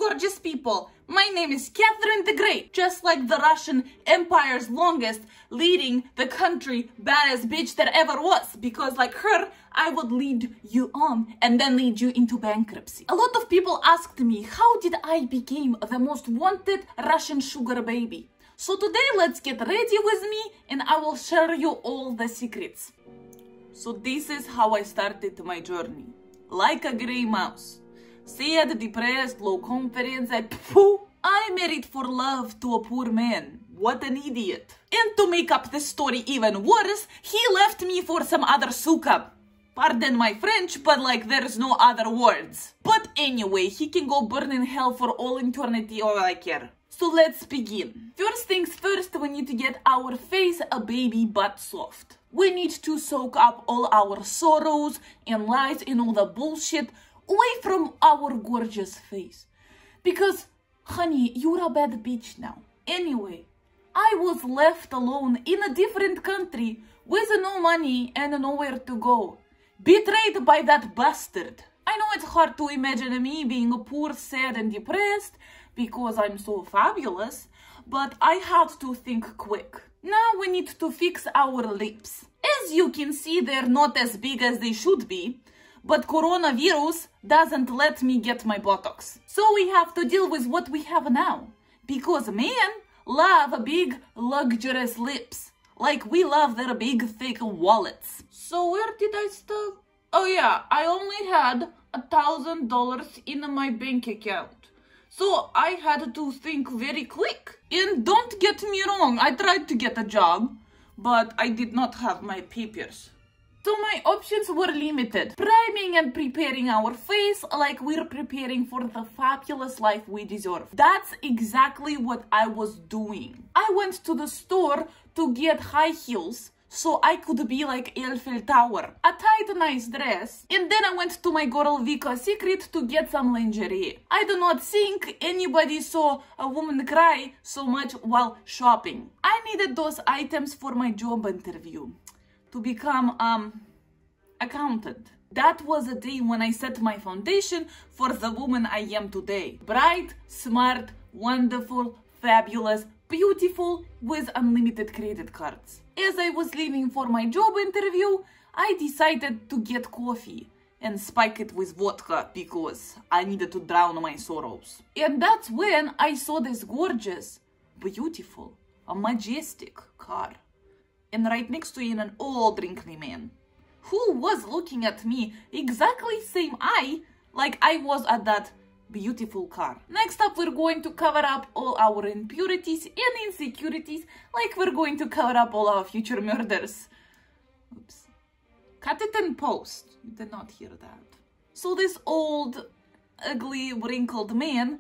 gorgeous people. My name is Catherine the Great, just like the Russian Empire's longest, leading the country baddest bitch that ever was, because like her, I would lead you on and then lead you into bankruptcy. A lot of people asked me, how did I become the most wanted Russian sugar baby? So today let's get ready with me and I will share you all the secrets. So this is how I started my journey. Like a grey mouse. Sad, depressed, low confidence, I married for love to a poor man. What an idiot. And to make up the story even worse, he left me for some other suka. Pardon my French, but like there's no other words. But anyway, he can go burn in hell for all eternity, all I care. So let's begin. First things first, we need to get our face a baby butt soft. We need to soak up all our sorrows and lies and all the bullshit away from our gorgeous face. Because, honey, you're a bad bitch now. Anyway, I was left alone in a different country with no money and nowhere to go. Betrayed by that bastard. I know it's hard to imagine me being poor, sad and depressed because I'm so fabulous, but I had to think quick. Now we need to fix our lips. As you can see, they're not as big as they should be, but coronavirus doesn't let me get my Botox. So we have to deal with what we have now, because men love big, luxurious lips, like we love their big, thick wallets. So where did I stop? Oh yeah, I only had $1,000 in my bank account. So I had to think very quick. And don't get me wrong, I tried to get a job, but I did not have my papers. So my options were limited. Priming and preparing our face like we're preparing for the fabulous life we deserve. That's exactly what I was doing. I went to the store to get high heels so I could be like Eiffel Tower. A tight, nice dress. And then I went to my girl Victoria's Secret to get some lingerie. I do not think anybody saw a woman cry so much while shopping. I needed those items for my job interview to become accountant. That was a day when I set my foundation for the woman I am today. Bright, smart, wonderful, fabulous, beautiful, with unlimited credit cards. As I was leaving for my job interview, I decided to get coffee and spike it with vodka because I needed to drown my sorrows. And that's when I saw this gorgeous, beautiful, a majestic car. And right next to it, an old wrinkly man who was looking at me exactly same eye like I was at that beautiful car. Next up, we're going to cover up all our impurities and insecurities like we're going to cover up all our future murders. Oops. Cut it and post. You did not hear that. So this old, ugly, wrinkled man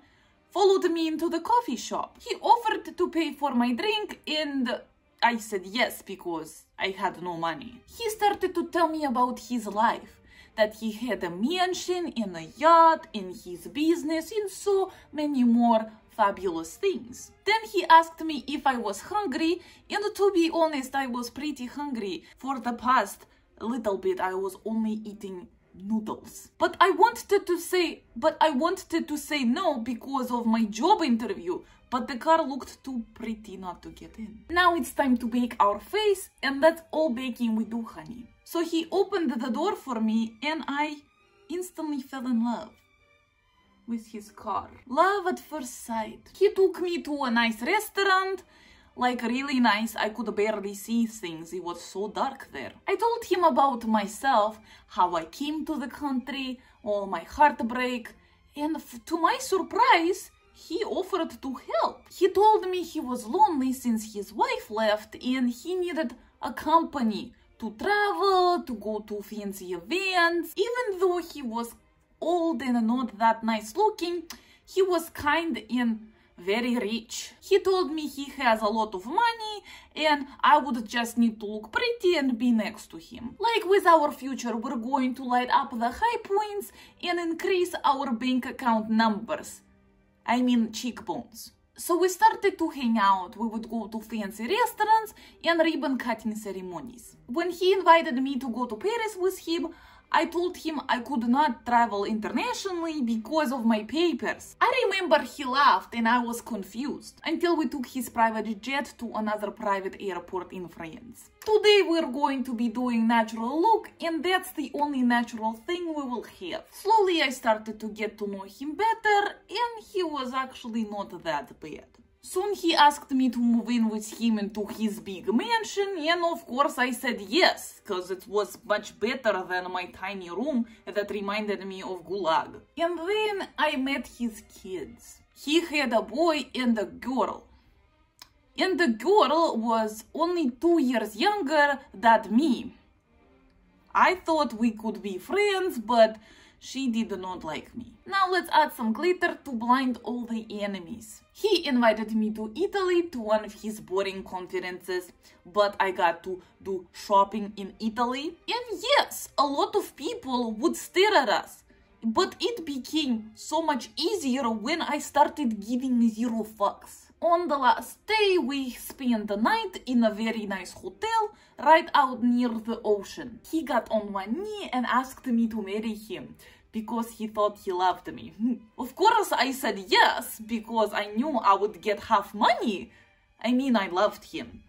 followed me into the coffee shop. He offered to pay for my drink and I said yes because I had no money. He started to tell me about his life, that he had a mansion and a yacht and his business and so many more fabulous things. Then he asked me if I was hungry, and to be honest, I was pretty hungry. For the past little bit, I was only eating noodles. But I wanted to say no because of my job interview, but the car looked too pretty not to get in. Now it's time to bake our face, and that's all baking we do, honey. So he opened the door for me and I instantly fell in love with his car. Love at first sight. He took me to a nice restaurant, like really nice. I could barely see things. It was so dark there. I told him about myself, how I came to the country, all my heartbreak, and to my surprise, he offered to help. He told me he was lonely since his wife left and he needed a company to travel, to go to fancy events. Even though he was old and not that nice looking, he was kind and very rich. He told me he has a lot of money and I would just need to look pretty and be next to him. Like with our future, we're going to light up the high points and increase our bank account numbers. I mean cheekbones. So we started to hang out. We would go to fancy restaurants and ribbon cutting ceremonies. When he invited me to go to Paris with him, I told him I could not travel internationally because of my papers. I remember he laughed and I was confused until we took his private jet to another private airport in France. Today we're going to be doing natural look, and that's the only natural thing we will have. Slowly I started to get to know him better, and he was actually not that bad. Soon he asked me to move in with him into his big mansion, and of course I said yes, because it was much better than my tiny room that reminded me of Gulag. And then I met his kids. He had a boy and a girl. And the girl was only 2 years younger than me. I thought we could be friends, but she did not like me. Now let's add some glitter to blind all the enemies. He invited me to Italy to one of his boring conferences, but I got to do shopping in Italy. And yes, a lot of people would stare at us, but it became so much easier when I started giving 0 fucks. On the last day, we spent the night in a very nice hotel right out near the ocean. He got on one knee and asked me to marry him because he thought he loved me. Of course, I said yes because I knew I would get half money. I mean, I loved him.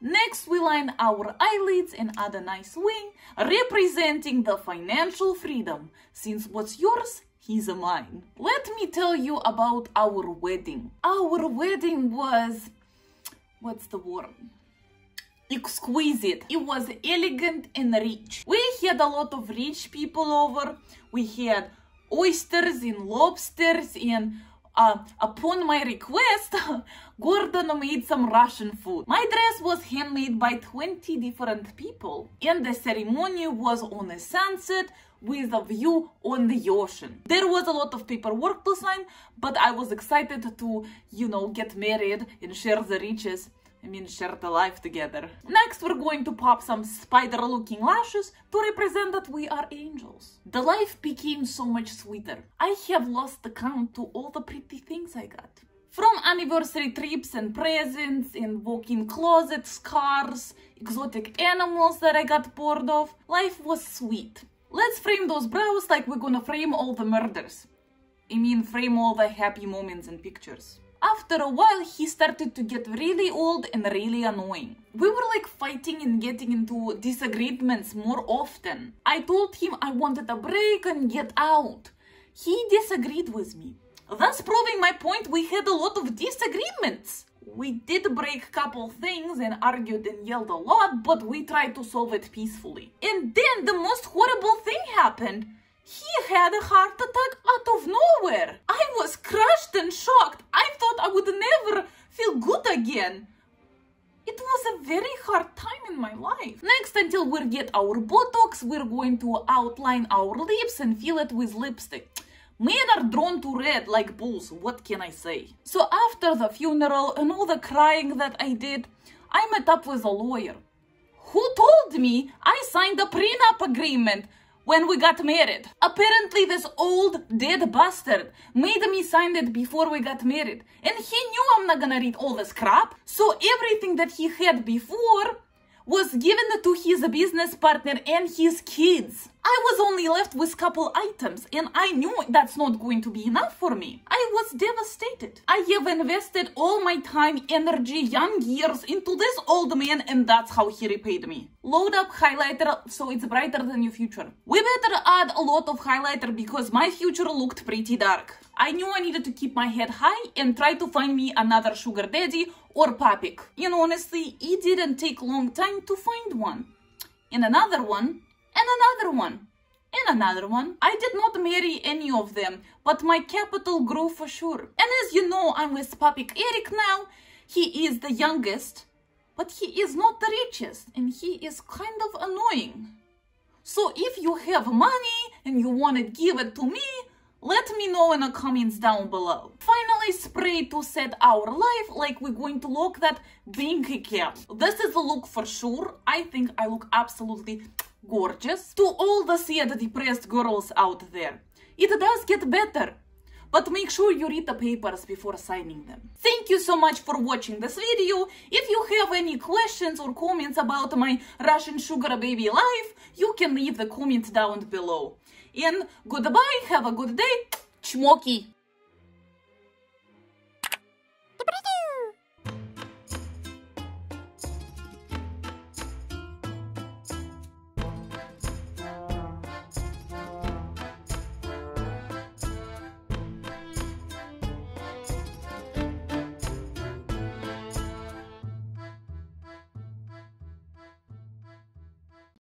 Next, we line our eyelids and add a nice wing, representing the financial freedom. Since what's yours is mine. Let me tell you about our wedding. Our wedding was, what's the word? Exquisite. It was elegant and rich. We had a lot of rich people over. We had oysters and lobsters, and upon my request, Gordon made some Russian food. My dress was handmade by 20 different people, and the ceremony was on a sunset with a view on the ocean. There was a lot of paperwork to sign, but I was excited to, get married and share the riches. Share the life together. Next, we're going to pop some spider-looking lashes to represent that we are angels. The life became so much sweeter. I have lost the count to all the pretty things I got. From anniversary trips and presents and walk-in closets, cars, exotic animals that I got bored of, life was sweet. Let's frame those brows like we're gonna frame all the murders. Frame all the happy moments and pictures. After a while, he started to get really old and really annoying. We were like fighting and getting into disagreements more often. I told him I wanted a break and get out. He disagreed with me. Thus proving my point, we had a lot of disagreements. We did break a couple things and argued and yelled a lot, but we tried to solve it peacefully. And then the most horrible thing happened. He had a heart attack out of nowhere. I was crushed and shocked. I thought I would never feel good again. It was a very hard time in my life. Next, until we get our Botox, we're going to outline our lips and fill it with lipstick. Men are drawn to red like bulls, what can I say? So after the funeral and all the crying that I did, I met up with a lawyer who told me I signed a prenup agreement when we got married. Apparently this old dead bastard made me sign it before we got married. And he knew I'm not gonna read all this crap. So everything that he had before was given to his business partner and his kids. I was only left with couple items, and I knew that's not going to be enough for me. I was devastated. I have invested all my time, energy, young years into this old man, and that's how he repaid me. Load up highlighter so it's brighter than your future. We better add a lot of highlighter because my future looked pretty dark. I knew I needed to keep my head high and try to find me another sugar daddy or papik. And honestly, it didn't take long time to find one. And another one. And another one. And another one. I did not marry any of them, but my capital grew for sure. And as you know, I'm with Papik Eric now. He is the youngest, but he is not the richest, and he is kind of annoying. So if you have money and you want to give it to me, let me know in the comments down below. Finally, spray to set our life like we're going to look that bank account. This is the look for sure. I think I look absolutely gorgeous. To all the sad, depressed girls out there, it does get better. but make sure you read the papers before signing them. Thank you so much for watching this video. If you have any questions or comments about my Russian sugar baby life, you can leave the comment down below. And goodbye, have a good day, chmoki!